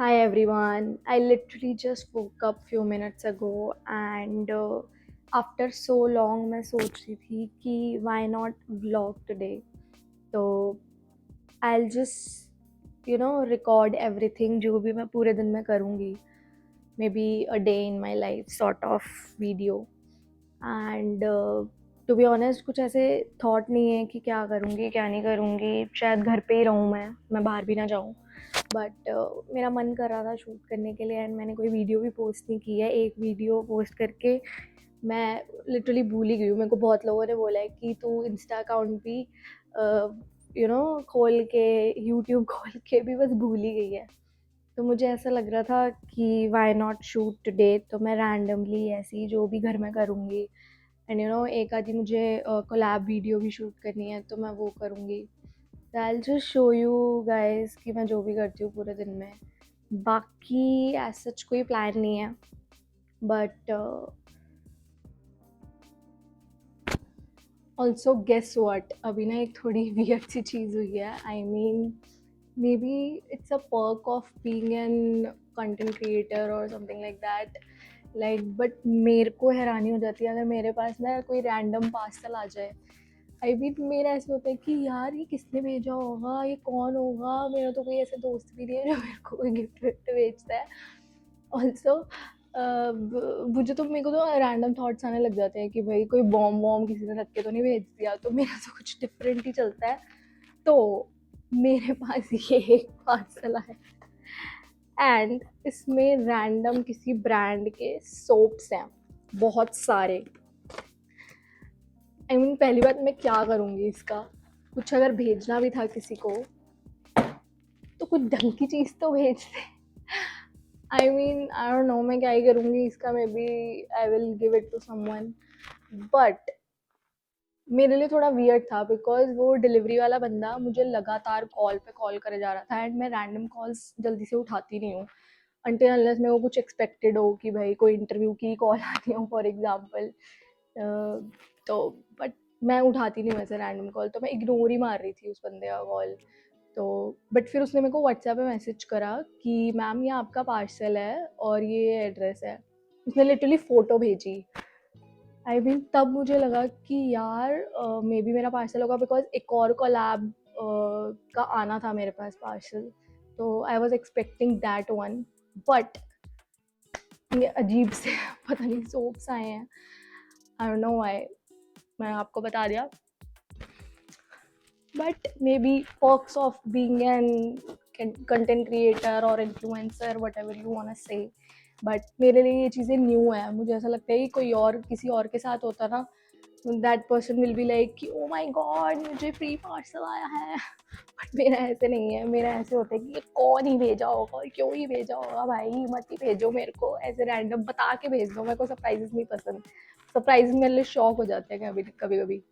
Hi everyone. I literally just woke up few minutes ago and after so long मैं सोच रही थी कि why not vlog today. तो I'll just record everything जो भी मैं पूरे दिन में करूँगी. Maybe a day in my life sort of video. And to be honest कुछ ऐसे थॉट नहीं है कि क्या करूँगी क्या नहीं करूँगी. शायद घर पे ही रहूँ, मैं बाहर भी ना जाऊँ. बट मेरा मन कर रहा था शूट करने के लिए एंड मैंने कोई वीडियो भी पोस्ट नहीं की है. एक वीडियो पोस्ट करके मैं लिटरली भूल ही गई हूँ. मेरे को बहुत लोगों ने बोला है कि तू इंस्टा अकाउंट भी खोल के यूट्यूब खोल के भी बस भूल ही गई है. तो मुझे ऐसा लग रहा था कि वाई नॉट शूट टुडे. तो मैं रैंडमली ऐसी जो भी घर में करूँगी एंड एक आधी मुझे कोलैब वीडियो भी शूट करनी है तो मैं वो करूँगी. तो I just show you guys कि मैं जो भी करती हूँ पूरे दिन में. बाकी एज सच कोई प्लान नहीं है. बट ऑल्सो गेस व्हाट, अभी ना एक थोड़ी वियर्ड सी चीज़ हुई है. I mean maybe it's a perk of being an content creator और something like that. Like but मेरे को हैरानी हो जाती है अगर मेरे पास ना कोई रैंडम पार्सल आ जाए. आई मीन मेरा ऐसे होता है कि यार ये किसने भेजा होगा, ये कौन होगा. मेरा तो कोई ऐसे दोस्त भी नहीं है जो मेरे को कोई गिफ्ट विफ्ट भेजता है. ऑल्सो मुझे तो मेरे को तो रैंडम थॉट्स आने लग जाते हैं कि भाई कोई बॉम्ब वॉम्ब किसी ने रख के तो नहीं भेज दिया. तो मेरा तो कुछ डिफरेंट ही चलता है. तो मेरे पास ये एक पार्सल आया एंड इसमें रैंडम किसी ब्रांड के सोप्स हैं बहुत सारे. आई मीन पहली बात मैं क्या करूँगी इसका. कुछ अगर भेजना भी था किसी को तो कुछ ढंग की चीज़ तो भेज दे. I mean I don't know मैं क्या ही करूँगी इसका. Maybe I will give it to someone. But मेरे लिए थोड़ा वियर्ड था बिकॉज वो डिलीवरी वाला बंदा मुझे लगातार कॉल पे कॉल करे जा रहा था एंड मैं रैंडम कॉल्स जल्दी से उठाती नहीं हूँ अनटिल अनलेस मेरे को कुछ एक्सपेक्टेड हो कि भाई कोई इंटरव्यू की कॉल आती हो फॉर एग्जाम्पल. तो बट मैं उठाती नहीं वैसे रैंडम कॉल. तो मैं इग्नोर ही मार रही थी उस बंदे का कॉल. तो बट फिर उसने मेरे को व्हाट्सएप पे मैसेज करा कि मैम ये आपका पार्सल है और ये एड्रेस है. उसने लिटरली फ़ोटो भेजी. आई मीन तब मुझे लगा कि यार मे बी मेरा पार्सल होगा बिकॉज एक और कोलैब का आना था मेरे पास पार्सल. तो I was expecting that one. But ये अजीब से पता नहीं सोप्स आए हैं. I don't know why. मैं आपको बता दिया. But maybe perks of being an content creator और influencer whatever you want to say. But मेरे लिए ये चीज़ें न्यू है. मुझे ऐसा लगता है कि कोई और किसी और के साथ होता ना that person will be like कि ओ माई गॉड मुझे फ्री पार्सल आया है. बट मेरा ऐसे नहीं है. मेरा ऐसे होता है कि ये कौन ही भेजा होगा, क्यों ही भेजा होगा, भाई मत ही भेजो मेरे को. ऐसे रैंडम बता के भेज दो. मेरे को सरप्राइजेस नहीं पसंद. सरप्राइज मेरे लिए शॉक हो जाते हैं कभी कभी कभी.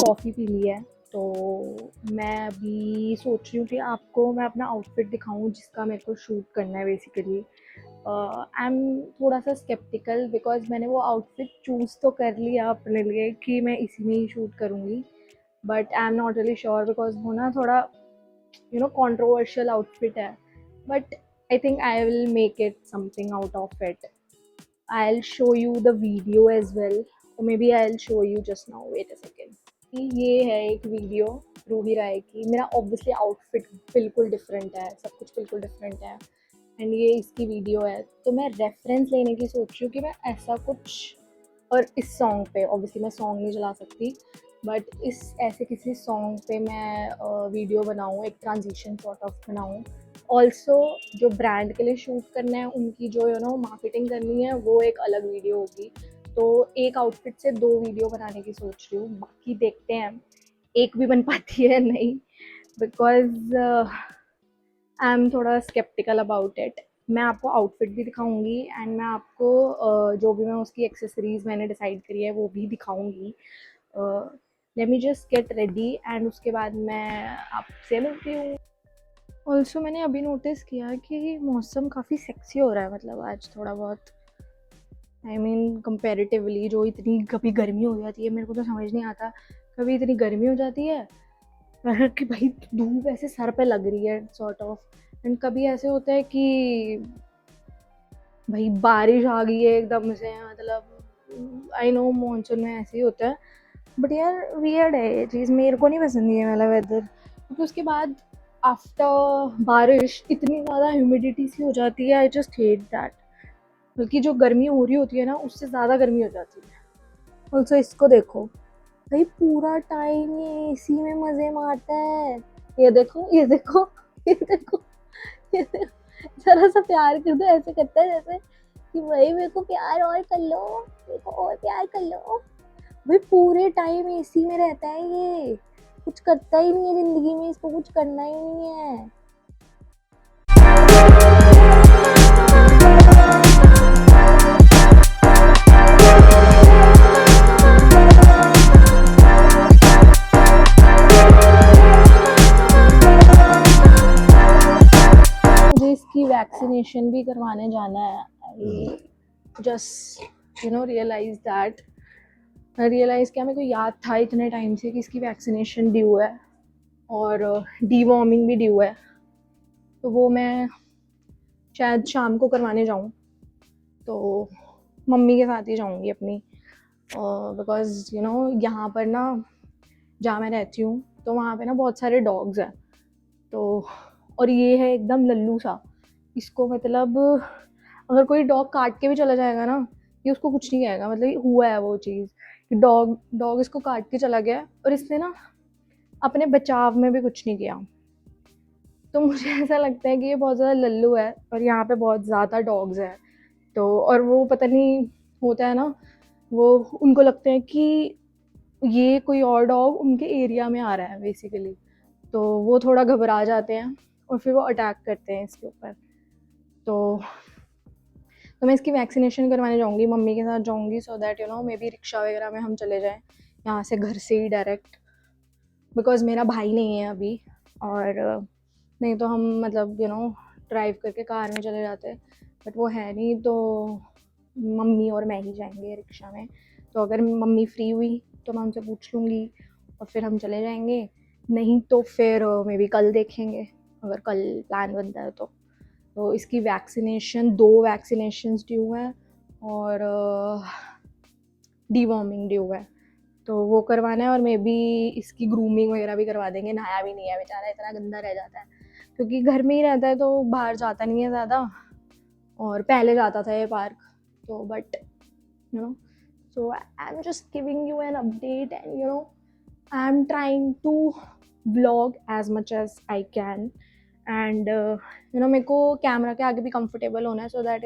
कॉफ़ी पी ली है. तो मैं अभी सोच रही हूँ कि आपको मैं अपना आउटफिट दिखाऊँ जिसका मेरे को शूट करना है बेसिकली. आई एम थोड़ा सा स्केप्टिकल बिकॉज मैंने वो आउटफिट चूज़ तो कर लिया अपने लिए कि मैं इसी में ही शूट करूँगी. But I am not really sure because वो ना थोड़ा कंट्रोवर्शियल आउटफिट है. But I think I will make it something out of it. I'll show you the video as well, or maybe I'll show you just now. Wait a second. ये है एक video Ruhi राय की. मेरा obviously outfit बिल्कुल different है, सब कुछ बिल्कुल डिफरेंट है एंड ये इसकी वीडियो है. तो मैं रेफरेंस लेने की सोच रही हूँ कि मैं ऐसा कुछ. और इस सॉन्ग पे ऑब्वियसली मैं सॉन्ग नहीं चला सकती बट इस ऐसे किसी सॉन्ग पे मैं वीडियो बनाऊँ, एक ट्रांजिशन सॉर्ट ऑफ बनाऊँ. ऑल्सो जो ब्रांड के लिए शूट करना है उनकी जो मार्केटिंग करनी है वो एक अलग वीडियो होगी. तो एक आउटफिट से 2 वीडियो बनाने की सोच रही हूँ. बाकी देखते हैं एक भी बन पाती है नहीं बिकॉज आई एम थोड़ा स्केप्टिकल अबाउट इट। मैं आपको आउटफिट भी दिखाऊंगी एंड मैं आपको जो भी मैं उसकी एक्सेसरीज मैंने डिसाइड करी है वो भी दिखाऊंगी। Let me just get ready and उसके बाद मैं आपसे मिलती हूँ। ऑल्सो मैंने अभी नोटिस किया कि मौसम काफ़ी सेक्सी हो रहा है, मतलब आज थोड़ा बहुत आई मीन कंपेरेटिवली। जो इतनी कभी गर्मी हो जाती है, मेरे को तो समझ नहीं आता, कभी इतनी गर्मी हो जाती है कि भाई धूप ऐसे सर पे लग रही है सॉर्ट ऑफ, एंड कभी ऐसे होता है कि भाई बारिश आ गई है एकदम से, मतलब आई नो मानसून में ऐसे ही होता है, बट यार वियर्ड है ये चीज़, मेरे को नहीं पसंद ये वाला वेदर। क्योंकि उसके बाद आफ्टर बारिश इतनी ज़्यादा ह्यूमिडिटी सी हो जाती है, आई जस्ट हेट दैट। बल्कि जो गर्मी हो रही होती है ना, उससे ज़्यादा गर्मी हो जाती है। ऑल्सो इसको देखो भाई, पूरा टाइम ये एसी में मज़े मारता है। ये देखो ये देखो ये देखो ये देखो, जरा सा प्यार कर दो, ऐसे करता है जैसे कि भाई मेरे को प्यार और कर लो, मेरे को और प्यार कर लो। भाई पूरे टाइम एसी में रहता है ये, कुछ करता ही नहीं है जिंदगी में, इसको कुछ करना ही नहीं है। मुझे इसकी वैक्सीनेशन भी करवाने जाना है। I just realise that, realise किया, मेरे को याद था इतने टाइम से कि इसकी वैक्सीनेशन ड्यू है और डीवॉर्मिंग भी ड्यू है, तो वो मैं शायद शाम को करवाने जाऊँ, तो मम्मी के साथ ही जाऊँगी अपनी, बिकॉज़ यहाँ पर ना जहाँ मैं रहती हूँ तो वहाँ पे ना बहुत सारे डॉग्स हैं, तो और ये है एकदम लल्लू सा, इसको मतलब अगर कोई डॉग काट के भी चला जाएगा ना, ये उसको कुछ नहीं कहेगा, मतलब हुआ है वो चीज़ कि डॉग इसको काट के चला गया और इसने ना अपने बचाव में भी कुछ नहीं किया। तो मुझे ऐसा लगता है कि ये बहुत ज़्यादा लल्लू है और यहाँ पे बहुत ज़्यादा डॉग्स हैं, तो और वो पता नहीं होता है ना, वो उनको लगता है कि ये कोई और डॉग उनके एरिया में आ रहा है बेसिकली, तो वो थोड़ा घबरा जाते हैं और फिर वो अटैक करते हैं इसके ऊपर। तो मैं इसकी वैक्सीनेशन करवाने जाऊँगी, मम्मी के साथ जाऊँगी, so that may be rickshaw वगैरह में हम चले जाएँ यहाँ से घर से ही डायरेक्ट, बिकॉज़ मेरा भाई नहीं है अभी, और नहीं तो हम मतलब ड्राइव करके कार में चले जाते, बट वो है नहीं, तो मम्मी और मैं ही जाएंगे रिक्शा में। तो अगर मम्मी फ्री हुई तो मैं उनसे पूछ लूँगी और फिर हम चले जाएंगे, नहीं तो फिर मे बी कल देखेंगे, अगर कल प्लान बनता है तो इसकी वैक्सीनेशन 2 वैक्सीनेशंस ड्यू हैं और डीवॉर्मिंग ड्यू है, तो वो करवाना है, और मे बी इसकी ग्रूमिंग वगैरह भी करवा देंगे। नहाया भी नहीं है बेचारा, इतना गंदा रह जाता है क्योंकि घर में ही रहता है तो बाहर जाता नहीं है ज़्यादा, और पहले जाता था ये पार्क, तो but so I am just giving you an update and I am trying to vlog as much as I can, and मेरे को कैमरा के आगे भी कंफर्टेबल होना है, सो दैट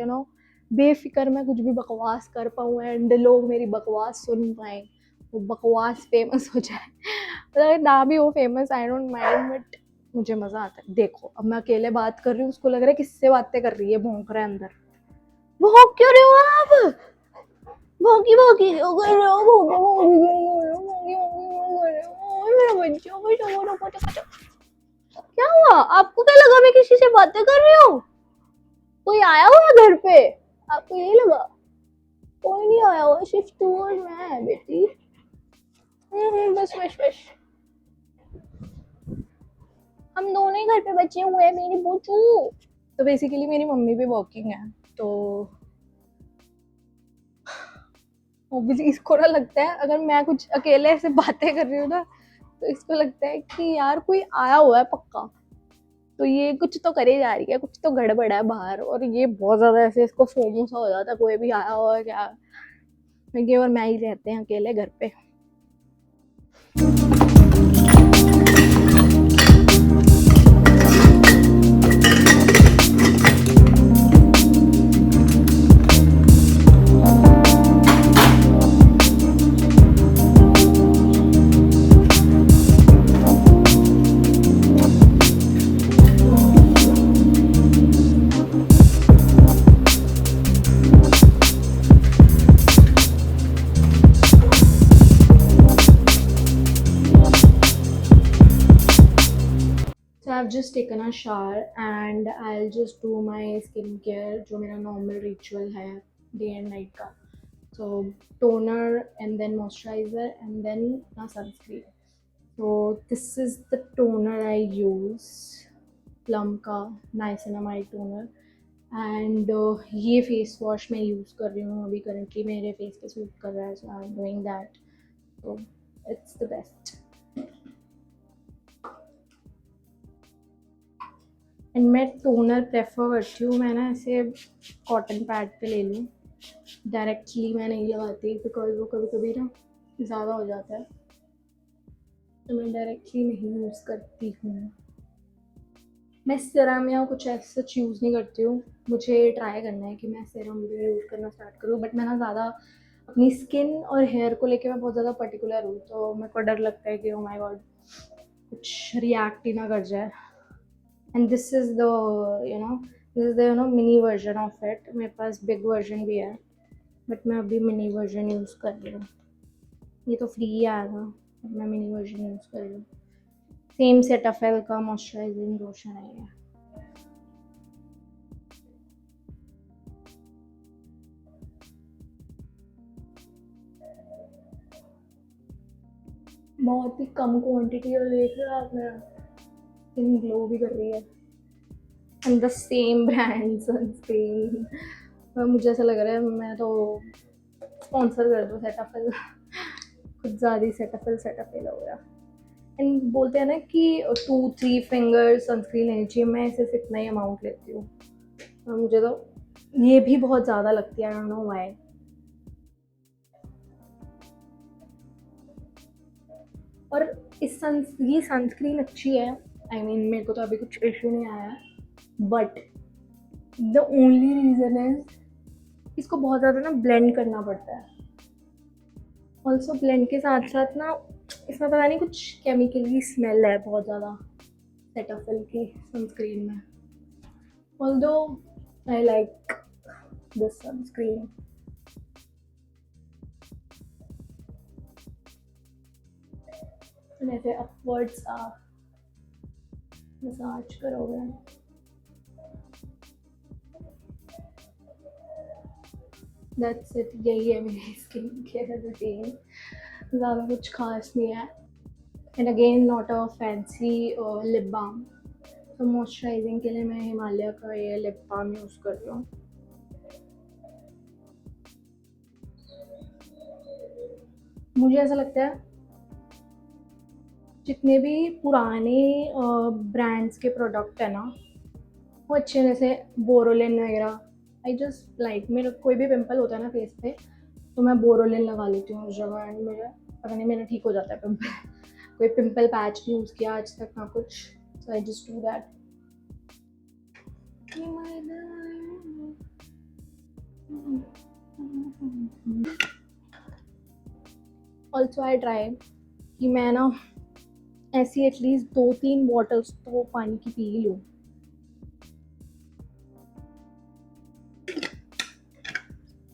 बेफिक्र मैं कुछ भी बकवास कर पाऊँ एंड लोग मेरी बकवास सुन पाएँ, वो बकवास फेमस हो जाए। मतलब ना भी हो famous, I don't mind, but मुझे मज़ा आता है। देखो अब मैं अकेले बात कर रही हूँ, उसको लग रहा है किससे बातें कर रही है, भौंक रहा है अंदर। भौंक क्यों रहे हो आप? भौंकी भौंकी क्यों कर रहे हो? भौंकी भौंकी क्यों कर रहे हो? मेरा बच्चा क्या हुआ आपको? क्या लगा मैं किसी से बातें कर रही हूँ? कोई आया हुआ घर पे? आपको यही लगा? कोई नहीं आया हुआ, सिर्फ तू और मैं बेटी। बस बस बस, हम दोनों ही घर पे बचे हुए हैं मेरी बूचू। तो बेसिकली मेरी मम्मी भी वर्किंग है, तो ऑब्वियसली इसको ना लगता है अगर मैं कुछ अकेले ऐसे बातें कर रही हूँ ना, तो इसको लगता है कि यार कोई आया हुआ है पक्का, तो ये कुछ तो करे जा रही है, कुछ तो गड़बड़ है बाहर, और ये बहुत ज़्यादा ऐसे इसको फोमो सा हो जाता है, कोई भी आया हुआ है क्या, और मैं ही रहते हैं अकेले घर पे। I've just taken a shower and I'll just do my skincare जो मेरा normal ritual है day and night का. So toner and then moisturizer and then a sunscreen. So this is the toner I use, Plum का niacinamide toner. And ये face wash मैं use कर रही हूँ अभी करंटली मेरे फेस पे सूट कर रहा है, so I am doing that, so it's the best. And मैं टोनर प्रेफर करती हूँ, मैं ना ऐसे कॉटन पैड पे ले लूँ, डायरेक्टली मैं नहीं लगाती बिकॉज वो कभी कभी ना ज़्यादा हो जाता है, तो मैं डायरेक्टली नहीं यूज़ करती हूँ. मैं सीरम या कुछ ऐसा यूज़ नहीं करती हूँ. मुझे ट्राई करना है कि मैं सीरम भी यूज़ करना स्टार्ट करूँ, बट मैं ना ज़्यादा अपनी स्किन और हेयर को लेके मैं बहुत ज़्यादा पर्टिकुलर हूँ, तो मेरे को डर लगता है कि ओ माय गॉड कुछ रिएक्ट ही ना कर जाए. And this is the mini version of it. मेरे पास बिग वर्जन भी है बट मैं अभी मिनी वर्जन यूज़ कर रही हूँ. ये तो फ्री ही आया था, मैं मिनी वर्जन यूज़ कर रही हूँ. सेम सेटाफिल का मॉइस्चराइजिंग लोशन है ये. बहुत ही कम क्वांटिटी और देख रहे हो आप, मेरा स्किन ग्लो भी कर रही है. And the same brand sunscreen. मुझे ऐसा लग रहा है मैं तो स्पॉन्सर कर दूँ सेटाफिल. कुछ ज़्यादा ही सेटाफिल हो गया. एंड बोलते हैं ना कि 2-3 फिंगर सनस्क्रीन लेनी चाहिए, मैं सिर्फ इतना ही अमाउंट लेती हूँ. मुझे तो ये भी बहुत ज़्यादा लगती है, आई डोंट नो व्हाई. और ये सनस्क्रीन अच्छी है, आई मीन मेरे को तो अभी कुछ इशू नहीं आया है, but the only reason is इसको बहुत ज़्यादा ना ब्लेंड करना पड़ता है. ऑल्सो ब्लेंड के साथ साथ ना इसमें पता नहीं कुछ केमिकल की स्मेल है बहुत ज़्यादा सेटाफिल की सनस्क्रीन में. Although I like this sunscreen. ऐसे अपवर्ड्स आप मसाज करोगे. दैट्स इट, यही है मेरी स्किन केयर रूटीन. ज़्यादा कुछ खास नहीं है. And again not a fancy lip balm. तो मॉइस्चराइजिंग के लिए मैं हिमालय का ये लिप बाम यूज़ कर रही हूँ. मुझे ऐसा लगता है जितने भी पुराने ब्रांड्स के प्रोडक्ट है ना वो अच्छे, जैसे बोरोलिन वगैरह. आई जस्ट लाइक, मेरा कोई भी पिंपल होता है ना फेस पे तो मैं बोरोलिन लगा लेती हूँ उस जगह, एंड मुझे पता नहीं मेरा ठीक हो जाता है पिंपल. कोई पिंपल पैच नहीं यूज़ किया आज तक ना कुछ, so I just do that. Also I try कि मैं ना ऐसी एटलीस्ट 2-3 बॉटल्स तो पानी की पी लूँ.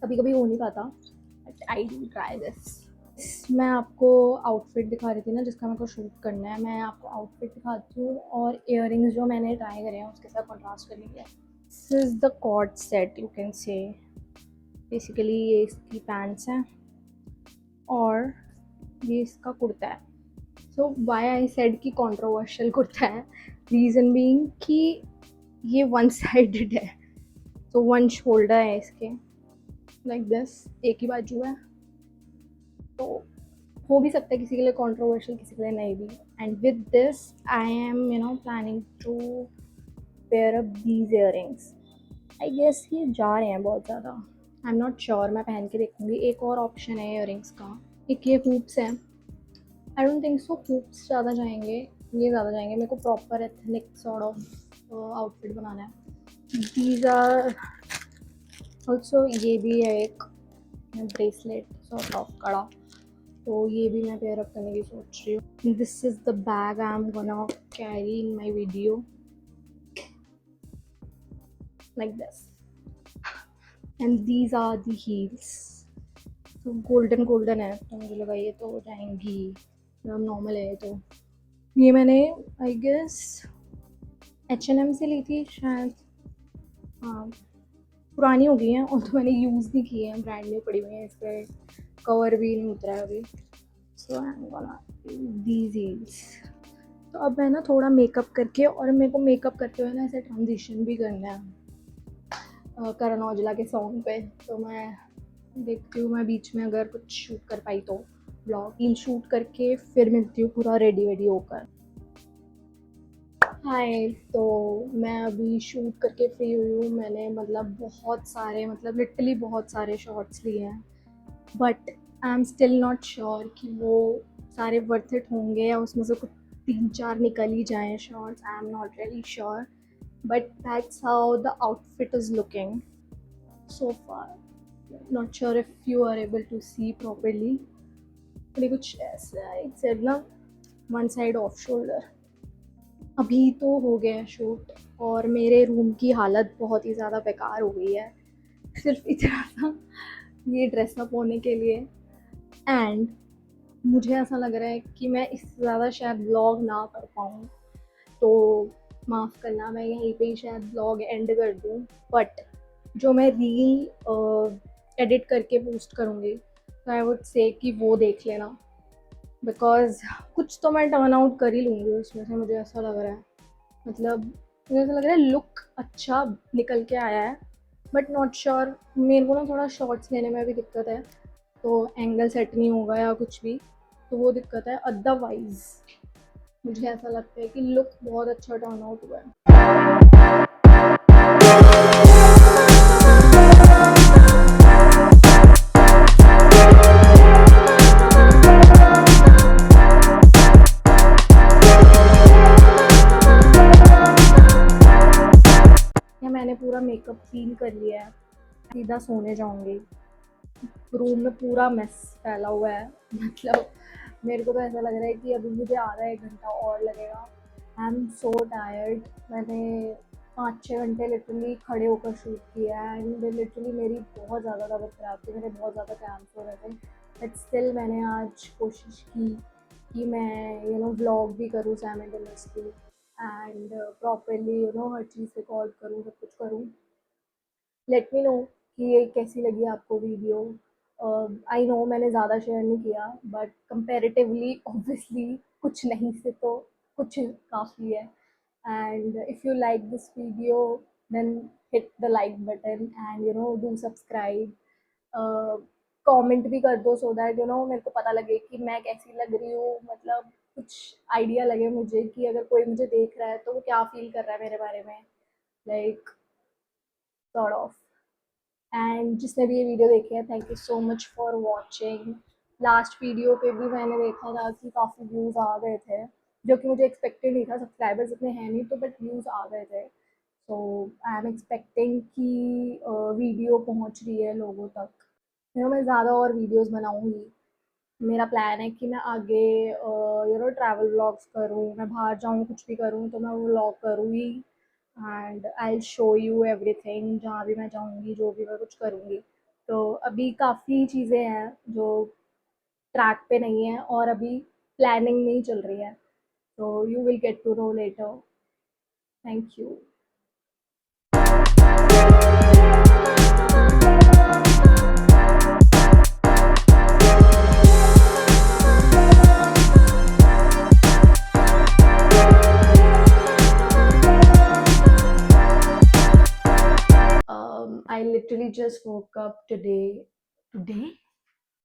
कभी कभी हो नहीं पाता, but I do try this. मैं आपको आउटफिट दिखा रही थी ना जिसका मेरे को शूट करना है, मैं आपको आउटफिट दिखाती हूँ और इयररिंग्स जो मैंने ट्राई करे हैं उसके साथ कॉन्ट्रास्ट करने के लिए. This is the co-ord set, you can say. Basically ये इसकी पैंट्स हैं और ये इसका कुर्ता है. सो वाई आई सेड कि कॉन्ट्रोवर्शियल कुर्ता है, रीज़न बीइंग कि ये वन साइडेड है. तो वन शोल्डर है इसके, लाइक दिस, एक ही बाजू है. तो हो भी सकता है किसी के लिए कॉन्ट्रोवर्शियल, किसी के लिए नहीं भी. And with this I am planning to pair up these earrings. I guess ये जा रहे हैं बहुत ज़्यादा, आई एम नॉट श्योर, मैं पहन के देखूँगी. एक और ऑप्शन है इयररिंग्स का, एक ये हुप्स हैं. I don't think so hoops ज़्यादा जाएंगे, ये ज़्यादा जाएंगे. मेरे को proper ethnic sort of outfit बनाना है. दीज आर ऑल्सो, ये भी है एक ब्रेसलेट सॉर्ट ऑफ कड़ा, तो ये भी मैं पेयर अप करने की सोच रही हूँ. This is the bag I am gonna carry in my video, like this. And these are the heels. तो गोल्डन है, तो मुझे लगा ये तो हो जाएंगी, नॉर्मल है. तो ये मैंने आई गेस H&M से ली थी शायद, हाँ पुरानी हो गई हैं और तो मैंने यूज़ नहीं की है, ब्रांड न्यू पड़ी हुई हैं, इस पर कवर भी नहीं उतरा है अभी। So I am gonna these heels. तो अब मैं ना थोड़ा मेकअप करके, और मेरे को मेकअप करते हुए ना ऐसे ट्रांजिशन भी करना है करण औजला के सॉन्ग पे। तो मैं देखती हूँ मैं बीच में अगर कुछ शूट कर पाई तो ब्लॉग रील शूट करके फिर मिलती हूँ पूरा रेडी वेडी होकर। हाय, तो मैं अभी शूट करके फ्री हुई हूँ। मैंने मतलब बहुत सारे, मतलब लिटरली बहुत सारे शॉट्स लिए हैं, but I am still not sure कि वो सारे वर्थ इट होंगे या उसमें से कुछ 3-4 निकल ही जाएँ shots. I am not really sure, but that's how the outfit is looking so far. Not sure if you are able to see properly. ये कुछ ऐसा है, एक साइड ना, वन साइड ऑफ शोल्डर। अभी तो हो गया शूट और मेरे रूम की हालत बहुत ही ज़्यादा बेकार हो गई है, सिर्फ इतना सा ये ड्रेसअप होने के लिए। एंड मुझे ऐसा लग रहा है कि मैं इससे ज़्यादा शायद ब्लॉग ना कर पाऊँ, तो माफ़ करना, मैं यहीं पे ही शायद ब्लॉग एंड कर दूँ। बट जो मैं रील एडिट करके पोस्ट करूँगी, तो आई वुड से कि वो देख लेना, बिकॉज़ कुछ तो मैं टर्न आउट कर ही लूँगी उसमें से, मुझे ऐसा लग रहा है। मतलब मुझे ऐसा लग रहा है लुक अच्छा निकल के आया है, बट नॉट श्योर। मेरे को ना थोड़ा शॉर्ट्स लेने में भी दिक्कत है, तो एंगल सेट नहीं होगा या कुछ भी, तो वो दिक्कत है। अदरवाइज़ मुझे ऐसा लगता है कि लुक बहुत अच्छा टर्न आउट हुआ है। या मैंने पूरा मेकअप क्लीन कर लिया है, सीधा सोने जाऊंगी। रूम में पूरा मेस फैला हुआ है, मतलब मेरे को तो ऐसा लग रहा है कि अभी मुझे आधा 1 घंटा और लगेगा। I am so tired. मैंने 5-6 घंटे लिटरली खड़े होकर शूट किया है, एंड लिटरली मेरी बहुत ज़्यादा तबीयत ख़राब थी, मेरे बहुत ज़्यादा क्रैम्प्स हो रहे थे, बट स्टिल मैंने आज कोशिश की कि मैं व्लॉग भी करूँ simultaneously, and properly her cheese record करूँ, सब कुछ करूँ। लेट मी नो कि ये कैसी लगी आपको वीडियो। आई नो मैंने ज़्यादा शेयर नहीं किया, बट कंपैरेटिवली ऑब्वियसली कुछ नहीं से तो कुछ काफ़ी है। And if you like this video, then hit the like button and do subscribe. Comment भी कर दो, सो दैट मेरे को पता लगे कि मैं कैसी लग रही हूँ, मतलब कुछ आइडिया लगे मुझे कि अगर कोई मुझे देख रहा है तो वो क्या फील कर रहा है मेरे बारे में, लाइक सॉर्ट ऑफ। एंड जिसने भी ये वीडियो देखी है, thank you so much for watching. Last video पे भी मैंने देखा था कि काफ़ी व्यूज़ आ गए थे, जो कि मुझे एक्सपेक्टेड नहीं था, सब्सक्राइबर्स इतने हैं नहीं तो, बट व्यूज़ आ गए थे। सो आई एम एक्सपेक्टिंग कि वीडियो पहुंच रही है लोगों तक। मैं ज़्यादा और वीडियोस बनाऊंगी। मेरा प्लान है कि मैं आगे ट्रैवल व्लॉग्स करूँ, मैं बाहर जाऊँ कुछ भी करूँ तो मैं वो व्लॉग करूँ ही, and I will show you everything, जहाँ भी मैं जाऊँगी, जो भी मैं कुछ करूँगी। तो अभी काफ़ी चीज़ें हैं जो ट्रैक पे नहीं है और अभी प्लानिंग में ही चल रही है, तो you will get to know later. Thank you. I literally just woke up today. Today?